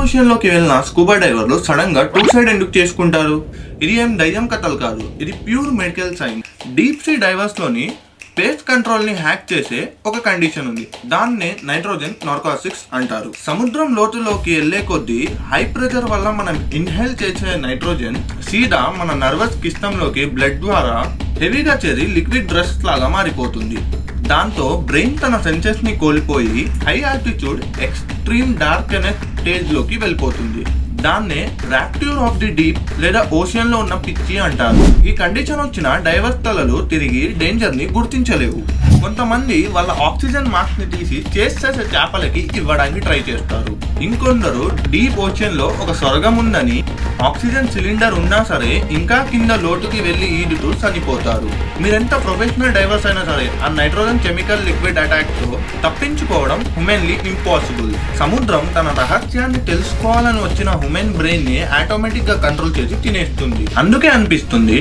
Ocean లోకి వెళ్ళిన scuba డైవర్లు sudden గా టూ సైడ్ ఎందుకు చేసుకుంటారు? ఇది ఏం దయ్యం కథలు కాదు, ఇది pure medical science. Deep sea divorce లోని పేస్ కంట్రోల్ ని హ్యాక్ చేసే ఒక కండిషన్ ఉంది. దాన్నే నైట్రోజన్ నార్కోసిక్స్ అంటారు. సముద్రం లోతులోకి వెళ్లే కొద్దీ హై ప్రెషర్ వల్ల మనం ఇన్హేల్ చేసే నైట్రోజన్ సీదా మన నర్వస్ సిస్టమ్ లోకి బ్లడ్ ద్వారా హెవీగా చేరి లిక్విడ్ డ్రస్ లాగా మారిపోతుంది. దాంతో బ్రెయిన్ తన సెన్సెస్ ని కోల్పోయి high altitude extreme darkness stage లోకి వెళ్ళిపోతుంది. దాన్నే ర్యాప్ట్యూర్ ఆఫ్ ది డీప్ లేదా ఓషియన్ లో ఉన్న పిచ్చి అంటారు. ఈ కండిషన్ వచ్చిన డైవర్స్ తలలు తిరిగి డేంజర్ ని గుర్తించలేవు. కొంతమంది వాళ్ళ ఆక్సిజన్ మాస్క్ ని తీసి చేసే చేపలకి ఇవ్వడానికి ట్రై చేస్తారు. ఇంకొందరు డీప్ ఓషన్ లో ఒక స్వర్గం ఉందని ఆక్సిజన్ సిలిండర్ ఉన్నా సరే ఇంకా కింద లోటుకి వెళ్లి ఈదుతూ చనిపోతారు. మీరెంత ప్రొఫెషనల్ డైవర్స్ అయినా సరే ఆ నైట్రోజన్ కెమికల్ లిక్విడ్ అటాక్ తో తప్పించుకోవడం హ్యూమన్లీ ఇంపాసిబుల్. సముద్రం తన రహస్యాన్ని తెలుసుకోవాలని వచ్చిన హ్యూమన్ బ్రెయిన్ ని ఆటోమేటిక్ గా కంట్రోల్ చేసి తినేస్తుంది. అందుకే అనిపిస్తుంది